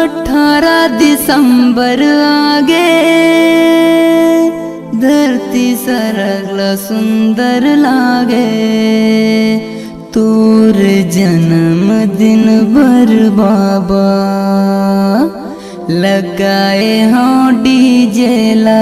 18 दिसंबर आगे धरती सरगला सुंदर लागे। तोर जन्म दिन भर बाबा लगाए हाँ डीजे ला।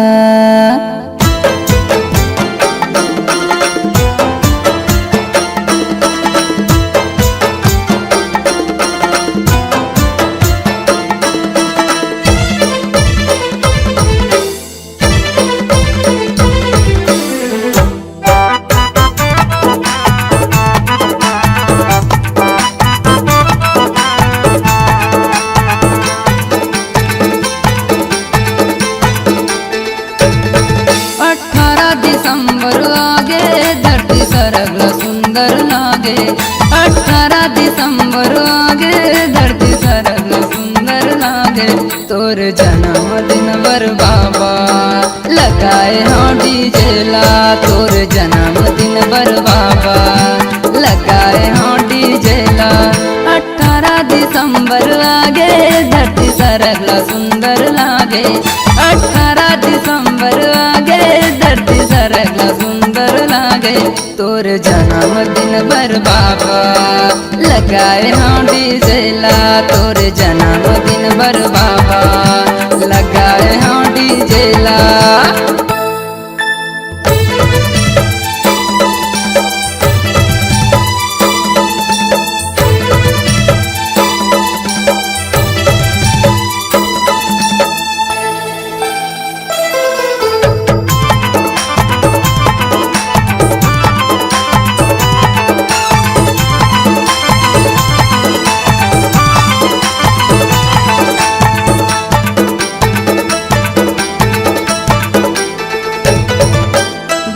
18 दिसंबर आगे धरती सरगला सुंदर लागे। 18 दिसंबर आगे धरती सरगला सुंदर लागे। तोर जन्म दिन बर बाबा लगाए हाँ डीजे ला। तोर जन्म दिन बर बाबा लगाए हाँ डीजे ला। 18 दिसंबर आगे धरती सरगला सुंदर लागे। 18 दिसंबर आगे धरती सरगला सुंदर लागे। तोर जन्म दिन बर बाबा लगाए हाँ डीजे ला। तोर जन्म दिन बर बाबा लगाए हाँ डीजे ला।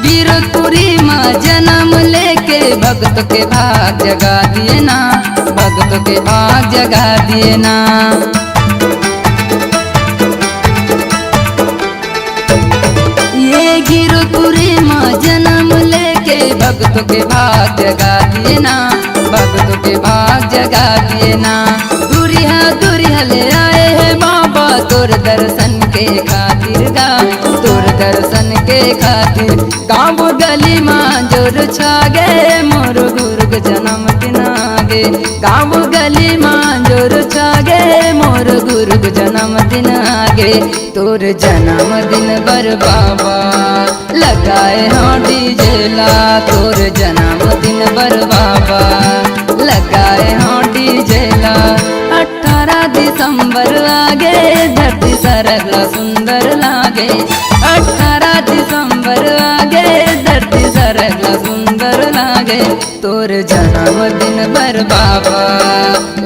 वीरपुरी माँ जन्म लेके भक्त के भाग जगा दिए ना। भक्त के भाग जगा दिए ना। ये वीरपुरी माँ जन्म लेके भक्त के भाग जगा दिए ना। भक्त के भाग जगा दिए ना। दूरिया ले आए हैं बाबा तोर दर्शन के खातिर गा। तोर दर्शन के खातिर गाँव गली माँ जोर छागे मोर गुरु के जन्म दिन आगे। गाँव गली माँ जोर छागे मोर गुरु के जन्म दिन आगे। तोर जन्म दिन बर बाबा लगाए हाँ डीजे ला। तोर जन्म दिन बर बाबा लगाए हाँ डीजे ला। 18 दिसंबर आगे धरती सरगला सुंदर लागे। 18 दिसंबर आगे धरती सरगला सुंदर लागे। तोर जन्म दिन बर बाबा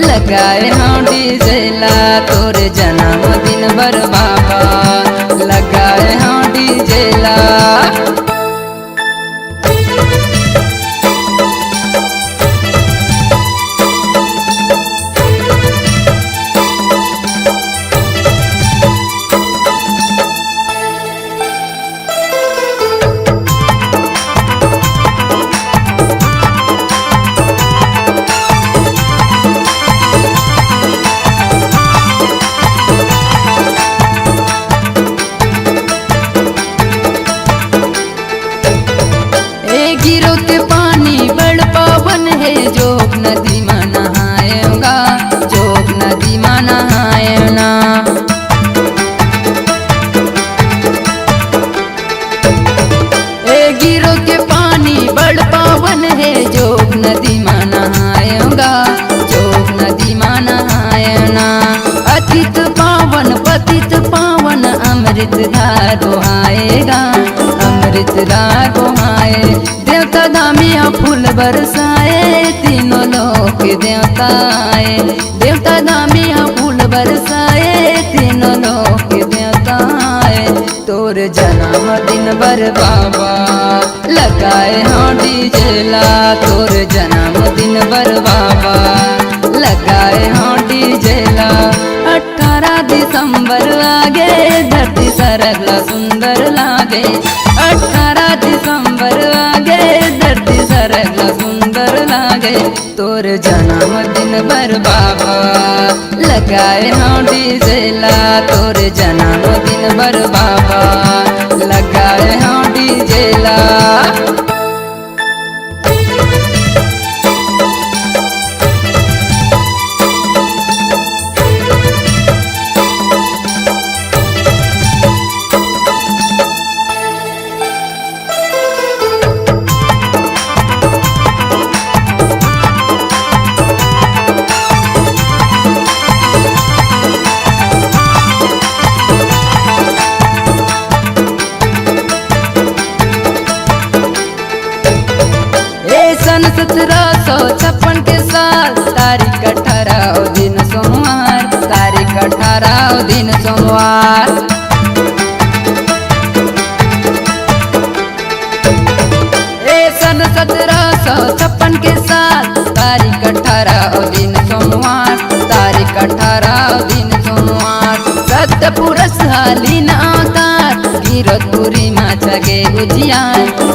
लगाए हाँ डीजे ला। तोर जन्म दिन बर बाबा लगाए हाँ डीजे ला। गिरो के पानी बड़ पावन है जोग नदी में नहाएगा। जोग नदी में नहाएना। गिरो के पानी बड़ पावन है जोग नदी में नहाएगा। जोग नदी में नहाएना। अतित पावन पतित पावन अमृत धारो आएगा। अमृत धारो आए। देवता दामिया फूल बरसाए तीनों लोक देवता आए। देवता दामिया फूल बरसाए तीनों लोक देवता आए। तोर जन्म दिन बर बाबा लगाए हाँ डीजे ला। तोर जन्म दिन बर बाबा लगाए हाँ डीजे ला। 18 दिसंबर आगे धरती सरगला सुंदर लागे। 18 दिसंबर आगे धरती सरगला सुंदर लागे। जागे तोर जन्मदिन बर बाबा लगाए हाँ डीजे ला तोर जन्मदिन बर बाबा लगाए हाँ डीजे ला। सन 1756 के साल तारीख 18 दिन सोमवार तारीख 18 दिन सोमवार। सन 1756 के साल तारीख 18 दिन सोमवार तारीख 18 दिन सोमवार। सत्य पुरुष हालीन अवतार गिरतपुरी माछा गे उजिया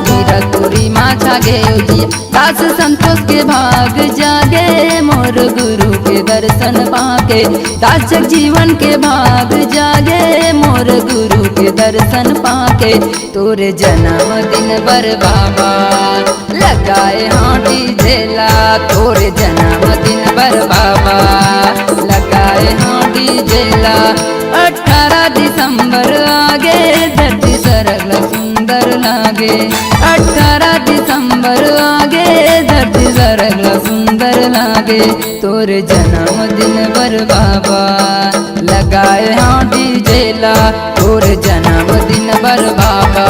गिरतपुरी माछा गे उजिया। दास संतोष के भाग जागे मोर गुरु के दर्शन पाके दास जीवन के भाग जागे मोर गुरु के दर्शन पाके तोरे जन्मदिन बर बाबा लगाए हाँ डीजे ला तोरे जन्मदिन बर बाबा लगाए हाँ डीजे ला। 18 दिसंबर आगे धरती सरल सुंदर लागे 18 दिसंबर आगे धरती सरल सुंदर लागे तोरे जन्मदिन बर बाबा लगाए हाँ डीजे ला तोरे जन्मदिन बर बाबा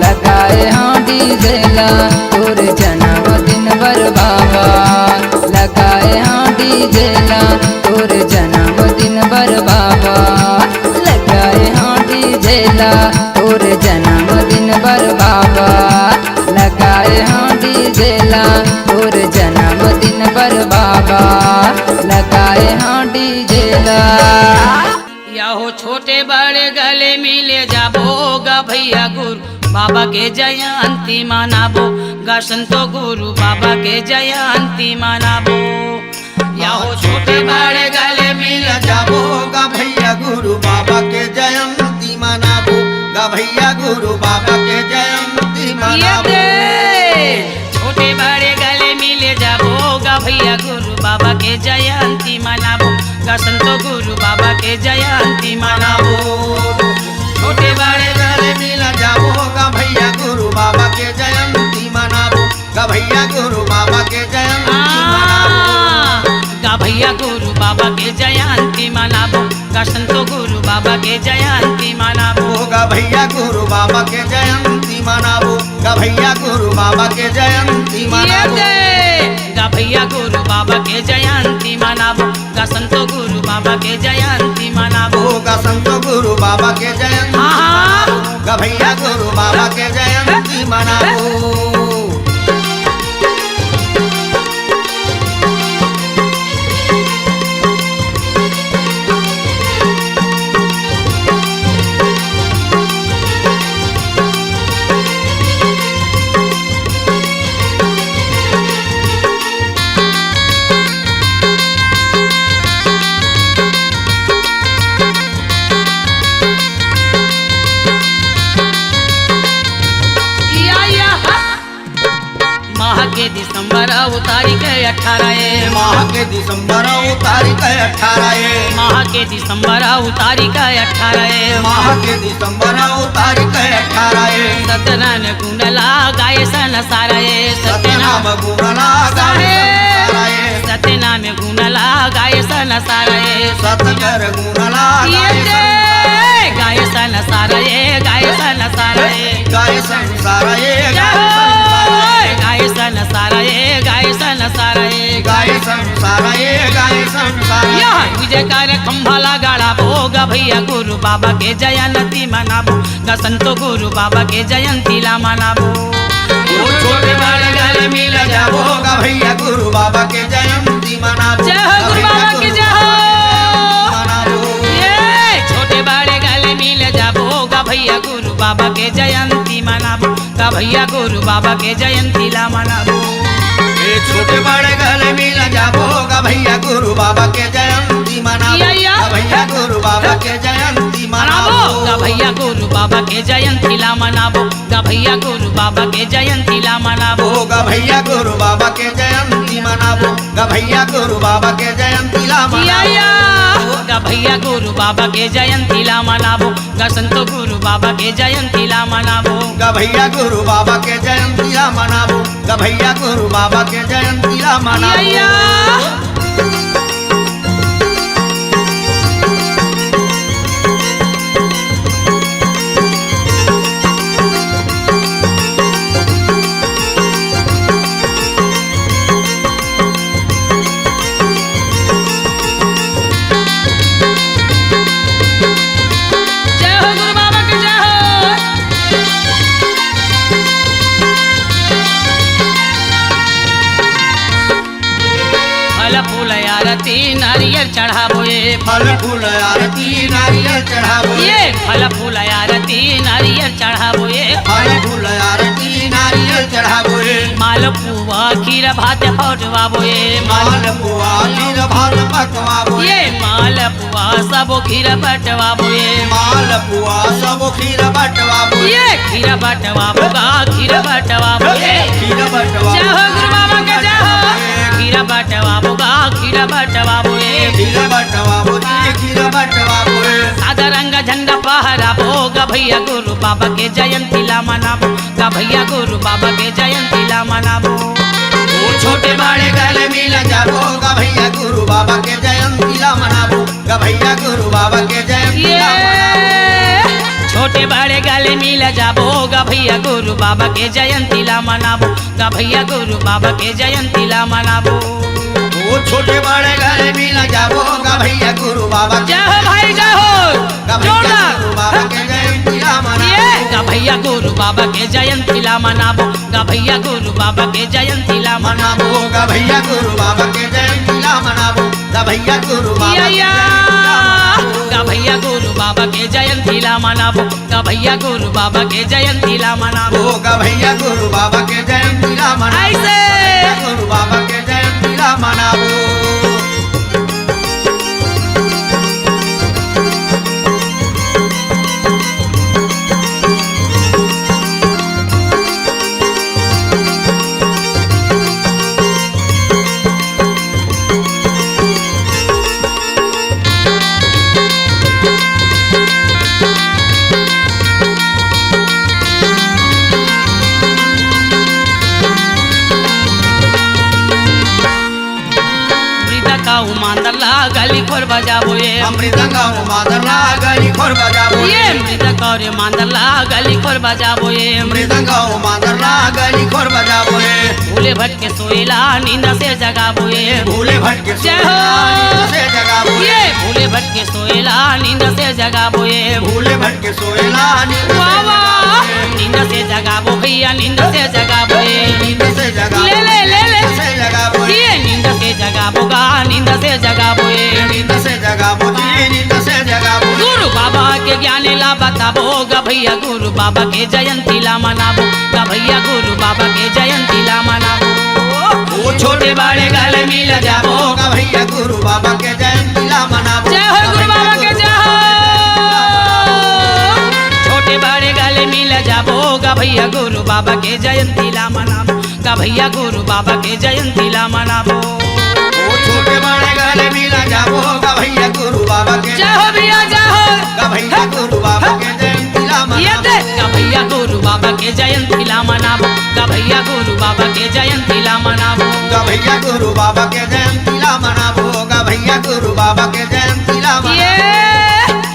लगाए हाँ डीजे ला तोरे जन्मदिन बर बाबा लगाए हाँ डीजे ला तोरे जन्मदिन बर बाबा लगाए हाँ डीजे ला तोरे जन्मदिन बर बाबा लगाए हाँ डीजे ला तोरे जन्मदिन बर बाबा लगाए हाँ डीजे ला। या हो छोटे बड़े गले मिले जाबो गा भैया गुरु बाबा के जयंती मनाबो गा संतो गुरु बाबा के जयंती मनाबो। या हो छोटे बड़े गले मिल जाबो गा भैया गुरु बाबा के जयंती मनाबो गा भैया गुरु बाबा के जयंती मनाबो। छोटे बड़े गले मिले जाबो गा भैया गुरु बाबा के जयंती मनाबो गा संतो गुरु बाबा के जयंती मनाबो। छोटे बड़े गले मिल जाबो गा भैया गुरु बाबा के जयंती मनाबो गा भैया गुरु बाबा के जयंती मनाबो गा भैया गुरु बाबा के जयंती मनाबो गा संतो गुरु बाबा के जयंती मनाबो गा भैया गुरु बाबा के जयंती मनाबो गा भैया गुरु बाबा के जयंती मनाबो गा भैया गुरु बाबा के जयंती मनाबो गा संतो गुरु बाबा के जयंती मनाबो गा संतो गुरु बाबा के जयंती मनाबो गा भैया गुरु बाबा के जयंती मनाबो। के दिसंबर तारीख 18 माह के दिसंबर तारीख 18 माह के दिसंबर तारीख 18 माह के दिसंबर तारीख 18 सतनाम गुण लगाए सन सारे सत्यनाम गुण लगाए सत्यनाम गुण लगाए सन सारे सतगर गुण लगाए गाय सन सारे गाय सन सारे गाय संसार गाय सन सारे गाय सन सारे गाय संसार गाय संसार विजय कार्य खंभा लगाड़ा भोगा भैया गुरु बाबा के जयंती मनाबो गा संतो गुरु बाबा के जयंती ला मनाबो। छोटे बड़े गले मिल जाबो गा भैया गुरु बाबा के जयंती मनाबो जय हो गुरु बाबा की जय हो। ये छोटे बड़े गले मिल जाबो गा भैया गुरु बाबा के जयंती मनाबो गा भैया गुरु बाबा के जयंती ला मनाबो। छोटे बड़े गले मिल जाबो गा भैया गुरु बाबा के जयंती मनाबो गा भैया गुरु बाबा के जयंती मनाबो गा भैया गुरु बाबा के जयंती ला मनाबो गा भैया गुरु बाबा के जयंती ला मनाबो गा भैया गुरु बाबा के जयंती मनाबो गा भैया गुरु बाबा के जयंती ला मनाबो गा भैया गुरु बाबा के जयंती ला मनाबो गा संतो गुरु बाबा के जयंती ला मनाबो गा भैया गुरु बाबा के जयंती ला मनाबो गा भैया गुरु बाबा के जयंती ला मनाबो आरती नारियल चढ़ाबो ये फल फूल आरती नारियल चढ़ाबो ये फल फूल आरती नारियल चढ़ाबो ये फल फूल आरती नारियल चढ़ाबो ये मालपुआ खीर भात पटवाबो ये मालपुआ खीर भात पटवाबो ये मालपुआ सब खीर बटवाबो ये मालपुआ सब खीर बटवाबो ये खीर बटवाबो गा खीर बटवाबो ये खीर बटवाबो जय हो गुरु बाबा के जय हो खीर बटवाबो गा खीर बटवाबो ये खीर बटवाबो जी खीर बटवाबो सादा रंग झंडा फहराबो गा भैया गुरु बाबा के जयंती ला मनाबो गा भैया गुरु बाबा के जयंती ला मनाबो छोटे बड़े गले मिल जाबो गा भैया गुरु बाबा के जयंती ला मनाबो गा भैया गुरु बाबा के जयंती ला मनाबो छोटे बड़े गले मिल जाबो गा भैया गुरु बाबा के जयंती ला मनाबो गा भैया गुरु बाबा के जयंती ला मनाबो छोटे बड़े गले मिल जाबो गा भैया गुरु बाबा जय हो भाई जय हो गा भैया गुरु बाबा के जयंती ला मनाबो गा भैया गुरु बाबा के जयंती ला मनाबो गा भैया गुरु बाबा के जयंती ला मनाबो गा भैया गुरु बाबा के जयंती ला मनाबो गा भैया गुरु बाबा गा भैया गुरु बाबा के जयंती ला मनाबो गा भैया गुरु बाबा के जयंती ला मनाबो गा भैया गुरु बाबा के जयंती ला मनाबो ऐसे गुरु बाबा के जयंती ला मनाबो मादरला गली खोर बजाबो ये मृदंगा मादरला गली खोर बजाबो ये मृदंग और मादरला गली खोर बजाबो ये मृदंगा मादरला गली खोर बजाबो ये भूले भटके सोएला नींद से जगाबो ये भूले भटके जय हो से जगाबो ये भूले भटके सोएला नींद से जगाबो ये भूले भटके सोएला नींद से जगाबो भैया नींद से जगाबो ये नींद से जगाबो ले से जगाबो ये नींद से जगाबो गा नींद से जगाबो ये नींद से जगाबो जी नींद से जगाबो गुरु बाबा के ज्ञान ला बताबो गा भैया गुरु बाबा के जयंती ला मनाबो गा भैया गुरु बाबा के जयंती ला मनाबो छोटे बड़े गले मिल जाबो गा भैया गुरु बाबा के जयंती ला मनाबो जय हो गुरु बाबा के जय हो छोटे बड़े गले मिल जाबो गा भैया गुरु बाबा के जयंती ला मनाबो गा भैया गुरु बाबा के जयंती ला मनाबो छोटे बड़े गले मिल जाबो गा भैया गुरु बाबा के जय हो भैया जय हो गा भैया गुरु बाबा के जयंती ला मनाबो गा भैया गुरु बाबा के जयंती ला मनाबो गा भैया गुरु बाबा के जयंती ला मनाबो गा भैया गुरु बाबा के जयंती ला मनाबो गा भैया गुरु बाबा के जयंती ला मनाबो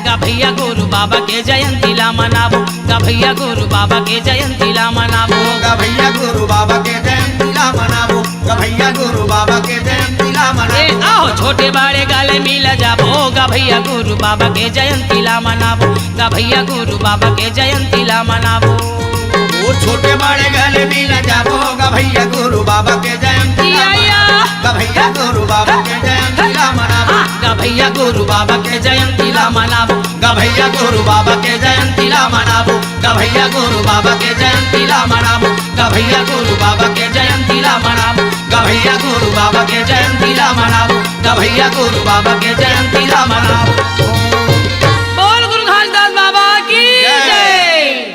गा भैया गुरु बाबा के जयंती ला मनाबो गा भैया गुरु बाबा के जयंती ला मनाबो गा भैया गुरु बाबा के जयंती ला मनाबो गा भैया गुरु बाबा के जयंती ला मनाबो आओ छोटे बड़े गले मिल जाबो गा भैया गुरु बाबा के जयंती ला मनाबो गा भैया गुरु बाबा के जयंती ला मनाबो छोटे बड़े गले मिल जाबो गा भैया गुरु बाबा के जयंती गा भैया गुरु बाबा के जयंती ला मनाबो गा भैया गुरु बाबा के जयंती ला मनाबो गा भैया गुरु बाबा के जयंती ला मनाबो गा भैया गुरु बाबा के जयंती ला मनाबो गा भैया गुरु बाबा के जयंती ला मनाबो गा भैया गुरु बाबा के जयंती ला मनाबो गा भैया गुरु बाबा के जयंती ला मनाबो बोल गुरु घासदास बाबा की जय।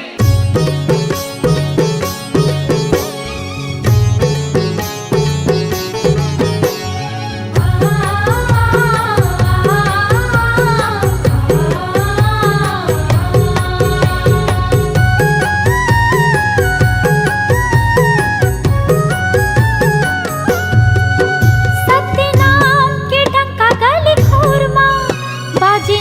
सत्यनाम के डंका गली खोरमा बाजे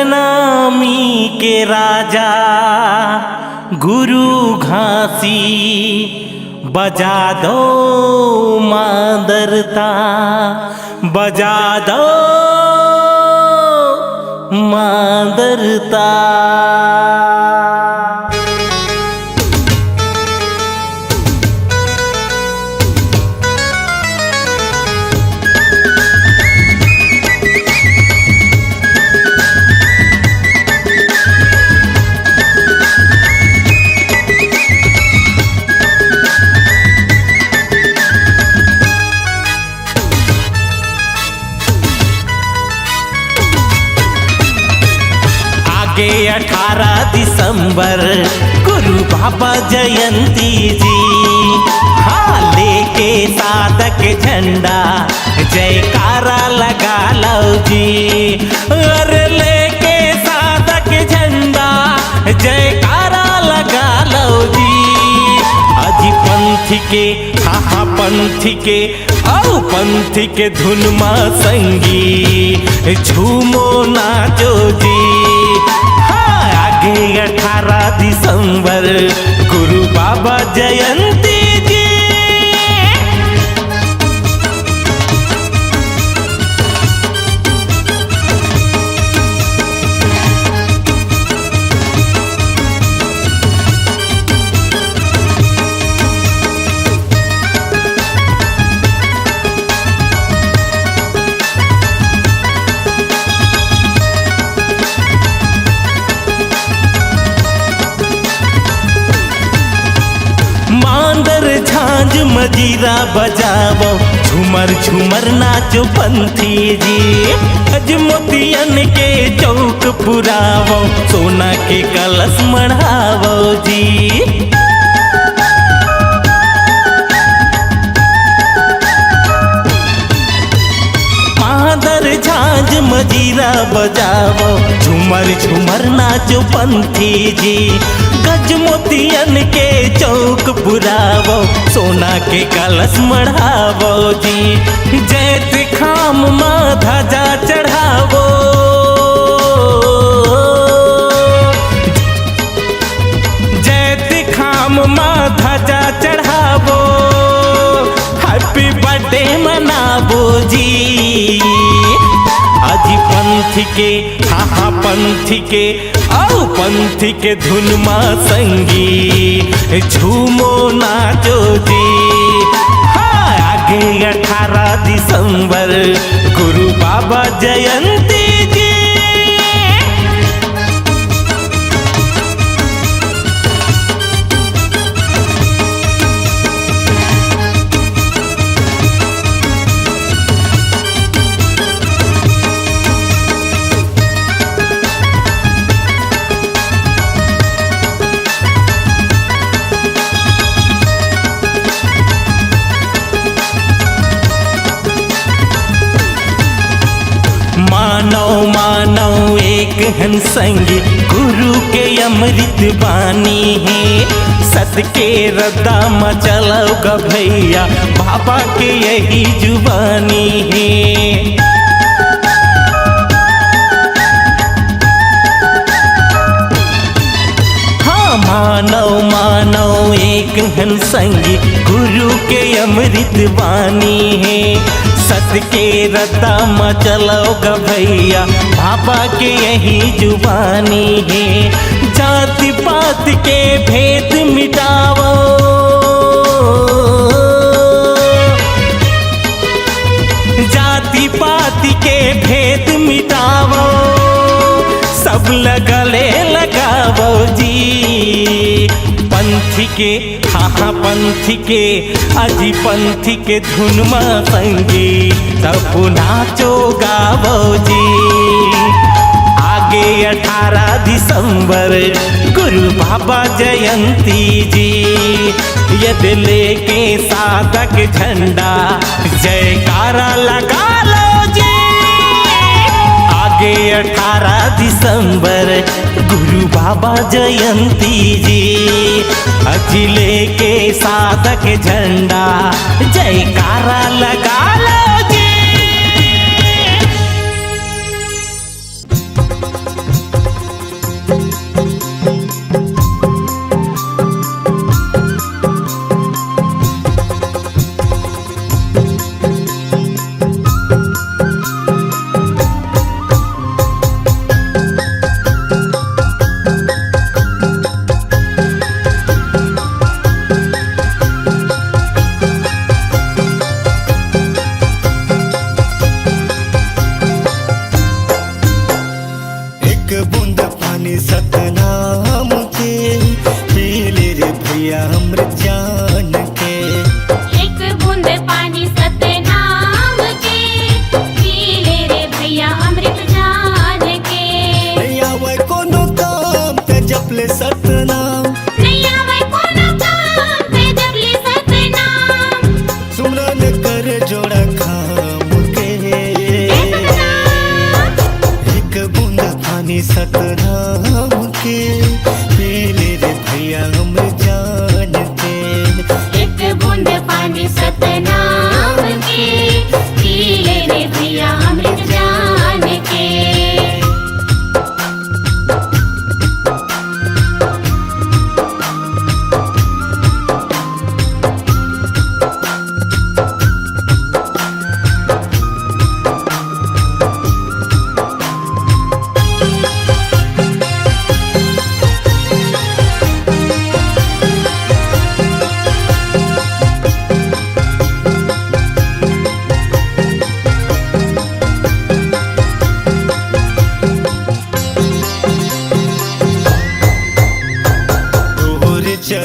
बदनामी के राजा गुरु घासी बजा दो मादरता, बजा दो मादरता। आगे 18 दिसंबर गुरु बाबा जयंती जी, हाँ लेके साधक झंडा जयकारा लगा लो जी। अरे लेके साधक झंडा जयकारा लगा लो जी। अजी पंथ के हाँ पंथ के औ पंथ के धुन माँ संगी झूमो नाचो जी। हाँ आगे 18 दिसंबर गुरु बाबा जयंती जी। झांझ मजीरा बजावो झूमर झूमर नाचो पंथी जी। अजमोतियन के चौक पुरावो सोना के कलश मढ़ावो जी। मादर झांझ मजीरा बजावो झूमर झूमर नाचो पंथी जी। गजमोतियन के चौक पुरावो सोना के कलश मढ़ावो जी। जैत खाम माँ ध्वजा चढ़ावो, जैत खाम माँ ध्वजा चढ़ावो। हैप्पी बर्थडे मनावो जी। अजी पंथ के हाँ पंथ के औ पंथ के धुन माँ संगी झूमो नाचो जी। हाँ आगे 18 दिसंबर गुरु बाबा जयंती जी। मानव मानव एक हन संगी गुरु के अमृत बानी है। सत के रद्दा मचलोगा भैया बाबा के यही जुबानी है। हाँ मानव मानव एक हन संगी गुरु के अमृत बानी है। सत के रद्दा मचलोगा भैया बाबा के यही जुबानी है। जाति पात के भेद मिटावो, जाति पात के भेद मिटावो। सब लगले लगावो जी। पंथ के हाँ पंथ के अजी पंथ के धुन माँ संगी सब नाचो गावो जी। आगे 18 दिसंबर गुरु बाबा जयंती जी। यद लेके साधक झंडा जयकारा लगा लो जी। आगे 18 दिसंबर गुरु बाबा जयंती जी। अजी लेके साधक झंडा जयकारा लगा लो जी।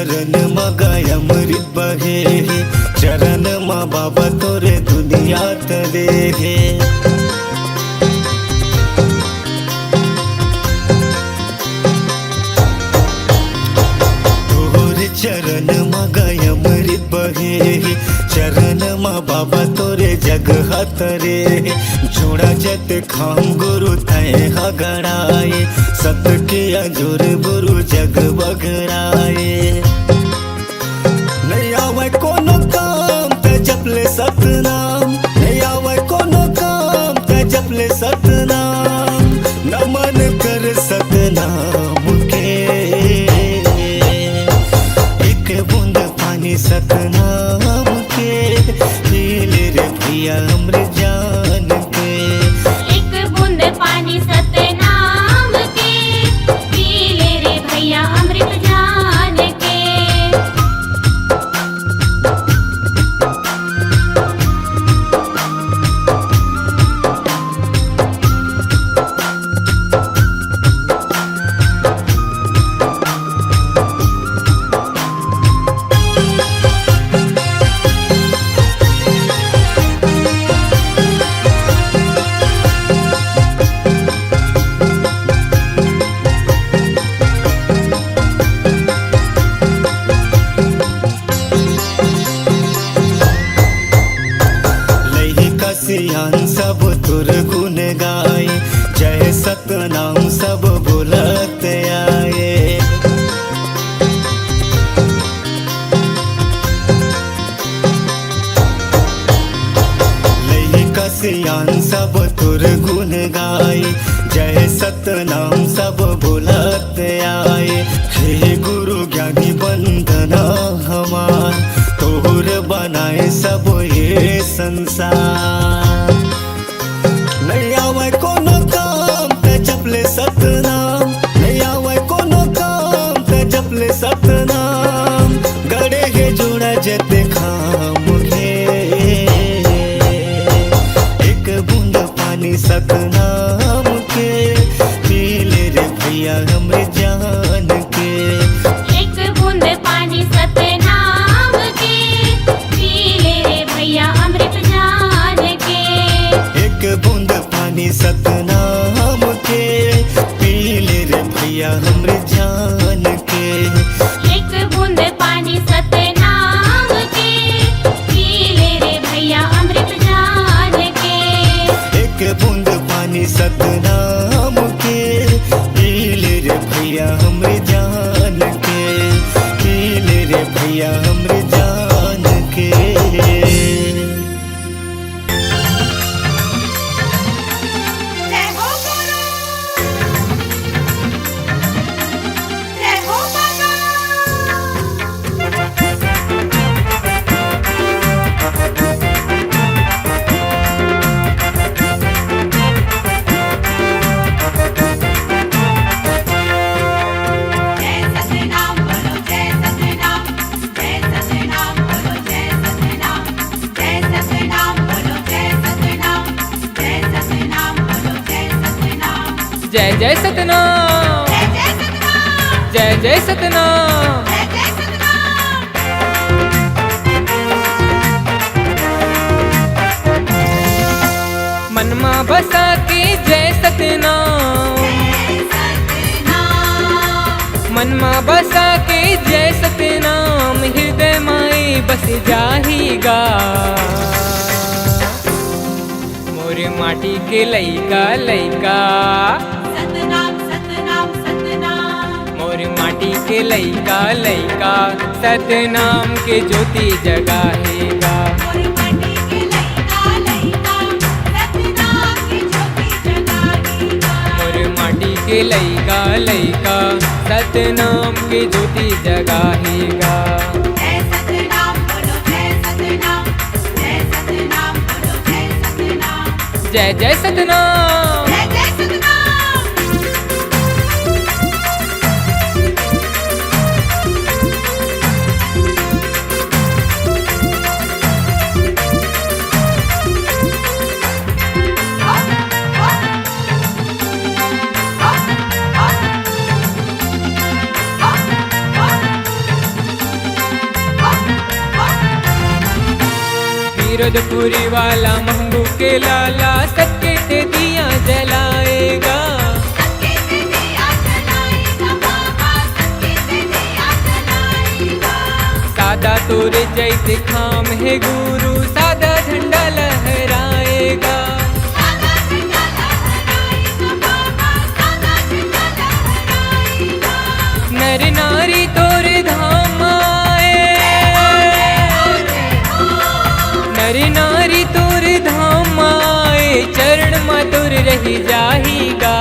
चरण मगाय अमृत बहे चरण मा बाबा तोरे दुनिया तले हे चरण मगाय अमृत बहे चरण मा बाबा तोरे जग हतरे जोड़ा जत खाम गुरु तय हगड़ाए सत के अजोर गुरु जग बगड़ाए नहीं आवे कोनो काम ते जपले सतनाम नहीं आवे कोनो काम ते जपले सतनाम नमन कर सतनाम के बूंद पानी सतनाम के पीले रे भैया अमृत जान के एक बूंद पानी सतनाम के पीले रे भैया अमृत जान के सियान सब तुर गुण गाए जय सतनाम सब बोलत आए लई कसियान सब तुर गुण गाए जय सतनाम सब बोलत आए हे गुरु ज्ञानी वंदना हमार तोर बनाए सब ये संसार नहीं आवे कोनो काम ते जपले सतनाम नहीं आवे कोनो काम ते जपले सतनाम गड़े हे जोड़ा जते खाम घे एक बूंद पानी सतनाम के पीले रे भैया अमृत जान के एक बूंद पानी सतनाम के पीले रे भैया अमृत जान के एक बूंद पानी सतनाम के पीले रे भैया अमृत जान के एक बूंद पानी सतनाम के पीले रे भैया अमृत जान के एक बूंद पानी सतनाम के पीले रे भैया अमृत जान के पीले रे भैया अमृत जान के जय हो गुरु जय हो बाबा जय सतनाम बोलो जय सतनाम जय सतनाम बोलो जय सतनाम जय सतनाम बोलो जय सतनाम जय सतनाम बोलो जय सतनाम जय जय सतनाम जय जय सतनाम जय जय सतनाम जय जय सतनाम मनमा बसा के जय सतनाम मनमा बसा के जय सतनाम हृदय माई बस जाहीगा मोरे माटी के लइका लइका सतनाम सतनाम सतनाम मोरे माटी के लइका लइका सतनाम के ज्योति जगाहेगा मोरी माटी के लइका लइका सतनाम की ज्योति जगाएगा मोरे माटी के लइका लइका सतनाम के ज्योति जगाहेगा जय सतनाम बोलो जय सतनाम जय सतनाम बोलो जय सतनाम जय जय सतनाम जय जय सतनाम गिरधपुरी वाला मंगू के लाला सबके ते दिया जलाएगा। सबके से दिया जलाएगा बाबा, सबके से दिया जलाएगा। सादा तोरे जैसे खाम है गुरु, सादा झंडा लहराएगा। सादा झंडा लहराएगा बाबा, सादा झंडा लहराएगा। नर नारी तोरे धाम आए, नर नारी तोरे धाम आए, चरण मधुर रही जाहीगा।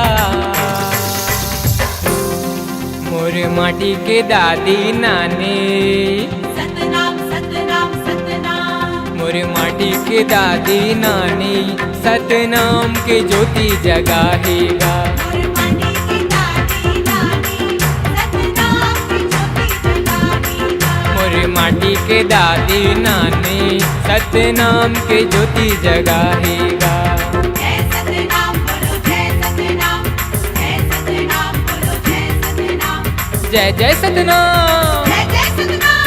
मोर माटी के दादी नानी, सतनाम सतनाम सतनाम। मोर माटी के दादी नानी, सतनाम के ज्योति जगाहेगा। मोर माटी की दादी नानी, सतनाम की ज्योति जगाएगा। मोर माटी के दादी नानी, सतनाम के ज्योति जगाहेगा। जय सतनाम बोलो, जय सतनाम, जय सतनाम बोलो, जय सतनाम, जय जय सतनाम। जय जय सतनाम।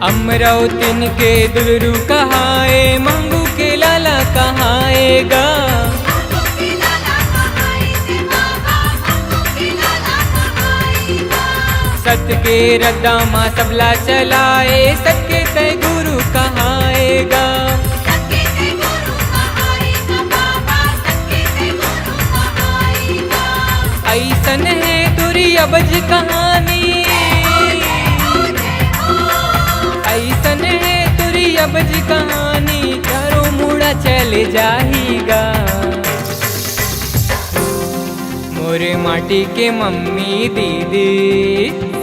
अमरावतीन के दुलरू कहाए, मंगू के लाला कहाएगा। मंगू के लाला कहाएगा बाबा, मंगू के लाला कहाएगा। सत के रद्दा माँ सबला चलाए, सत्य तय गुरु कहाएगा। सबके से गुरु कहाएगा बाबा, सबके से गुरु कहाएगा। ऐसन है तुरी अबज कहानी, ऐसन है तुरी अबज कहानी, चारों मुड़ा चले जाहीगा। मोरे माटी के मम्मी दीदी,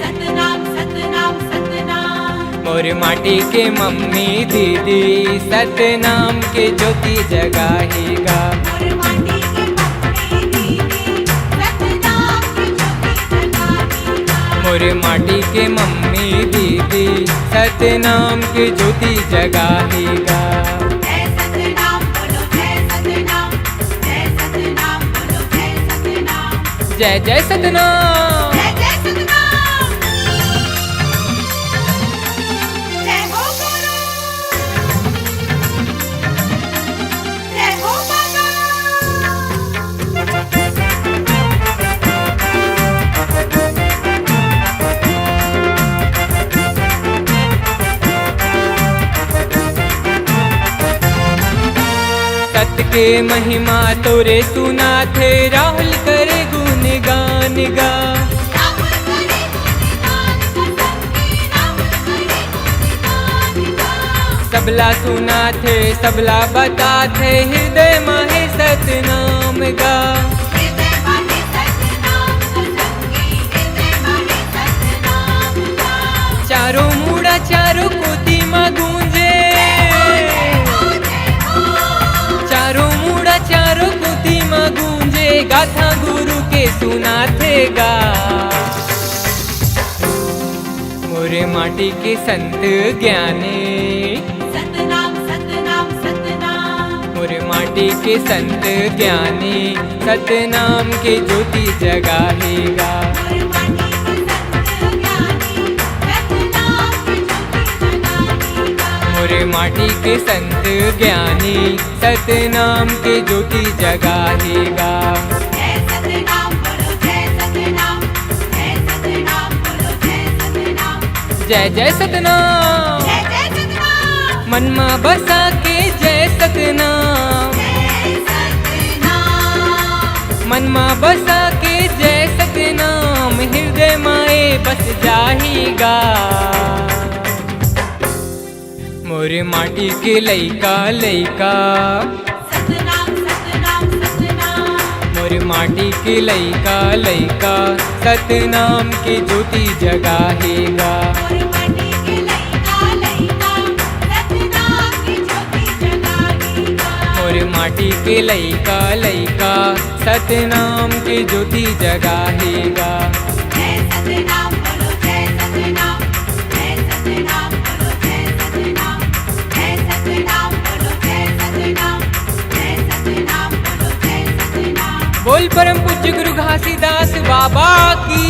सतनाम सतनाम सतनाम। मोरे माटी के मम्मी दीदी, सतनाम के ज्योति जगाहेगा। मोर माटी की मम्मी दीदी, सतनाम की ज्योति जगाएगा। मोरे माटी के मम्मी दीदी, सतनाम के ज्योति जगाहेगा। जय सतनाम बोलो, जय सतनाम, जय सतनाम बोलो, जय सतनाम, जय जय सतनाम। जय जय सतनाम। जय हो गुरु, जय हो बाबा। सत के महिमा तोरे सुना थे, राहुल करे गुणगान गा। राहुल करे गुणगान का, सबके राहुल करे गुणगान का। सबला सुना थे, सबला बता थे, हृदय माहे सतनाम गा। हृदय माहे सतनाम का, सबके हृदय माहे सतनाम का। चारों मुड़ा चारों कोती माँ गूंजे, चारों मुड़ा चारों कोती माँ गूंजे, गाथा गुरु के सुना थे गा। मोरे माटी के संत ज्ञानी, सतनाम सतनाम सतनाम। मोरे माटी के संत ज्ञानी, सतनाम के ज्योति जगाहेगा। मोर माटी के संत ज्ञानी, सतनाम की ज्योति जगाएगा। मोरे माटी के संत ज्ञानी, सतनाम के ज्योति जगाहेगा। जय सतनाम बोलो, जय सतनाम, जय सतनाम बोलो, जय सतनाम, जय जय सतनाम। जय जय सतनाम। मनमा बसा के जय सतनाम, जय सतनाम। मनमा बसा के जय सतनाम, हृदय माए बस जाहीगा। मोरे माटी के लइका लइका, सतनाम सतनाम सतनाम। मोरे माटी के लइका लइका, सतनाम के ज्योति जगाहेगा। मोर माटी के लइका लइका, सतनाम की ज्योति जगाएगा। मोरे माटी माटी के लइका लइका सतनाम के ज्योति जगाहेगा। जय सतनाम बोलो जय सतनाम, जय सतनाम बोलो जय सतनाम, जय सतनाम बोलो जय सतनाम, जय सतनाम बोलो जय सतनाम। बोल परम पूज्य गुरु घासीदास बाबा की।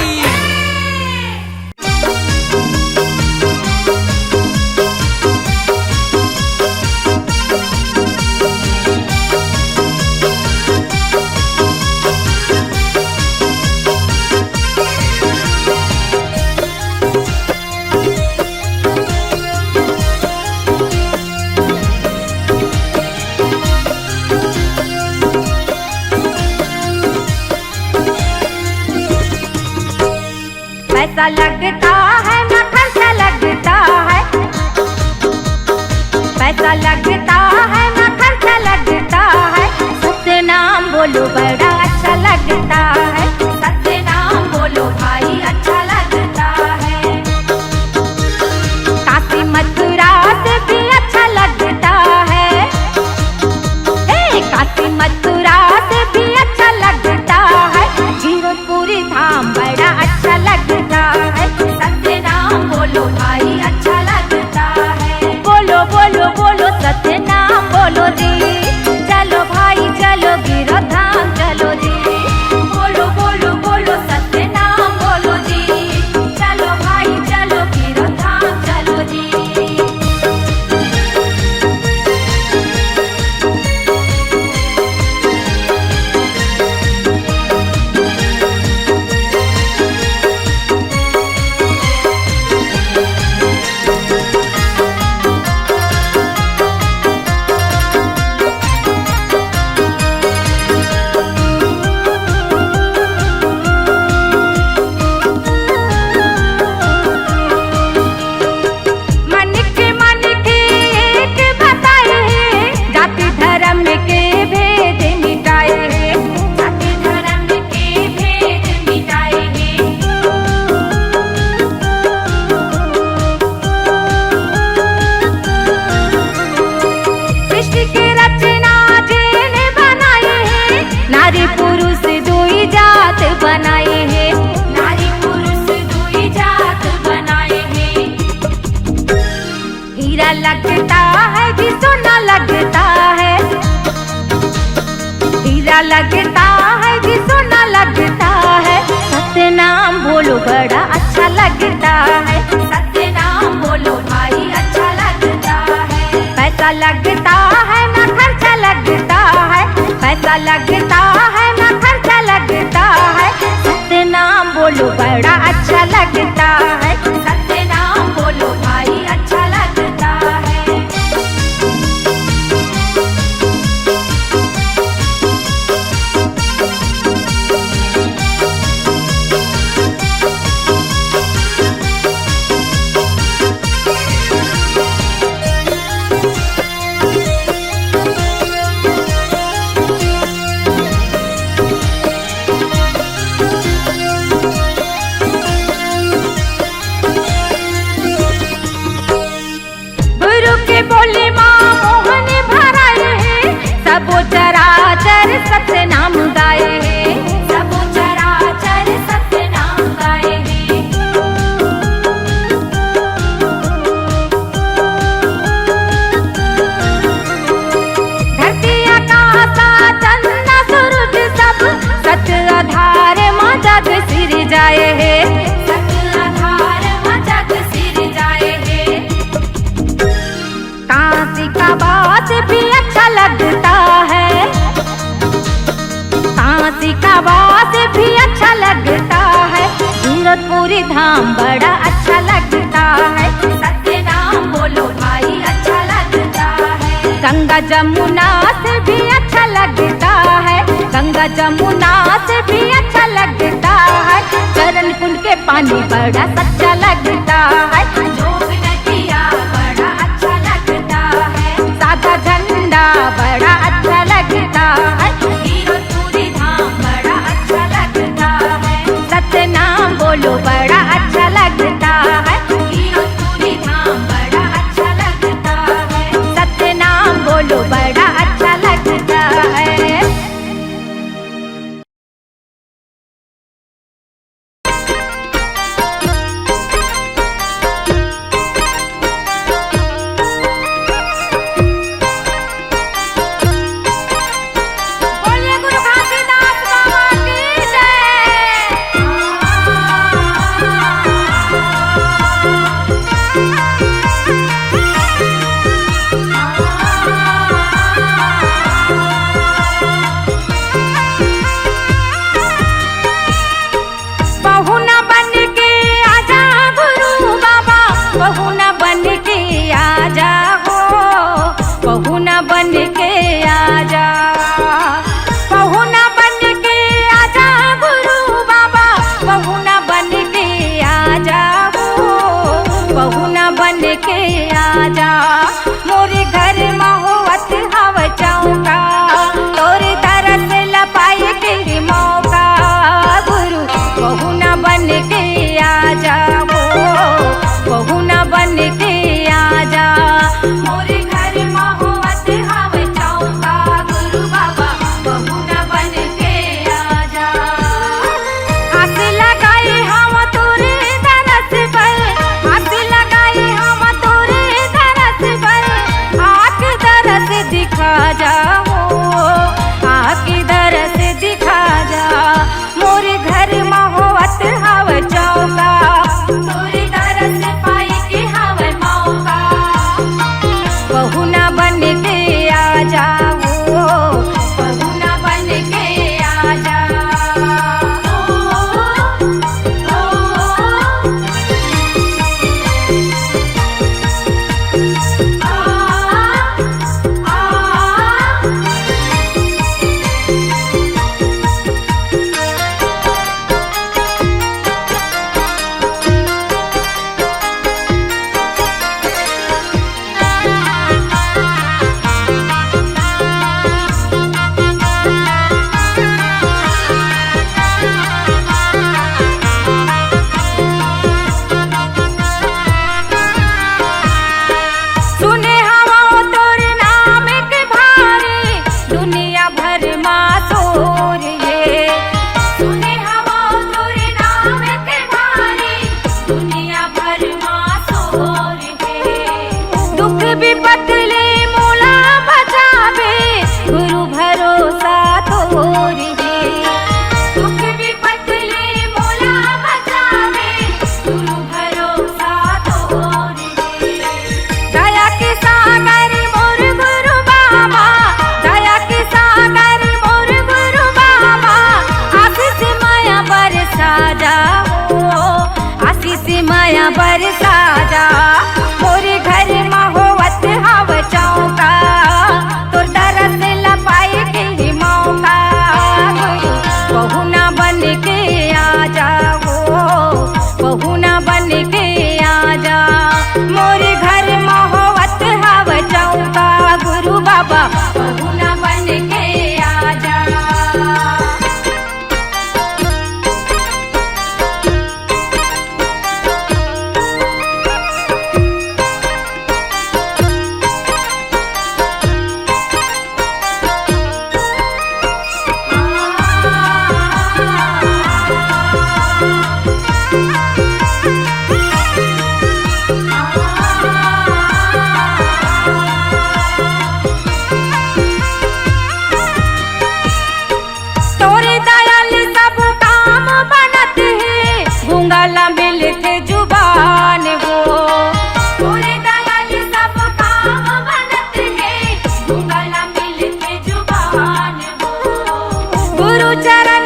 पैसा लगता है ना खर्चा लगता है, पैसा लगता है ना खर्चा लगता है, सतनाम बोलो बड़ा अच्छा लगता है, सतनाम बोलो भाई अच्छा लगता है। काशी मथुरा से भी अच्छा लगता है, काशी मथुरा से भी अच्छा लगता है, जीरकपुरी धाम बड़ा अच्छा लगता है, सतनाम बोलो भाई अच्छा लगता है। बोलो बोलो बोलो सतनाम बोलो जी, चलो भाई चलो गिरो धाम चलो जी। बोलो बोलो बोलो सतनाम बोलो जी, चलो भाई चलो गिरो धाम चलो जी। मन के एक बताए, जाति धर्म के भेद मिटाए, जाति धर्म के भेद मिटाए। सृष्टि के रचना जिने बनाए हैं, नारी पुरुष दुई जात बनाए हैं, नारी पुरुष दुई जात बनाए हैं। हीरा लगता है कि सोना लगता है, हीरा लगता है कि सोना लगता है, सतनाम बोलो बड़ा अच्छा लगता है, सतनाम बोलो भाई अच्छा लगता है। पैसा लगता है ना खर्चा लगता है, पैसा लगता है ना खर्चा लगता है, सतनाम बोलो बड़ा अच्छा लगता है, सतनाम बोलो भाई अच्छा लगता है। गुरु के बोले माँ मोहन भराए हैं, सबो चराचर सतनाम गाए हैं, सबो चराचर सतनाम गाए हैं। धरती आकाश चंद्र सूरज सब सत आधार माँ जग सिर जाए हैं, सत आधार माँ जग सिर जाए हैं। काशी का बात भी अच्छा लगता है, काशी का बात भी अच्छा लगता है, जीरकपुरी धाम बड़ा अच्छा लगता है, सतनाम बोलो भाई अच्छा लगता है। गंगा जमुना से भी अच्छा लगता है, गंगा जमुना से भी अच्छा लगता है, चरण कुंड के पानी बड़ा सच्चा लगता है, जोग नदिया बड़ा अच्छा लगता है, सादा झंडा बड़ा अच्छा लगता है, जीरकपुरी धाम बड़ा अच्छा लगता है, सतनाम बोलो बड़ा अच्छा लगता है, जीरकपुरी धाम बड़ा अच्छा लगता है, सतनाम बोलो बड़ा अच्छा लगता है। गुरु चरण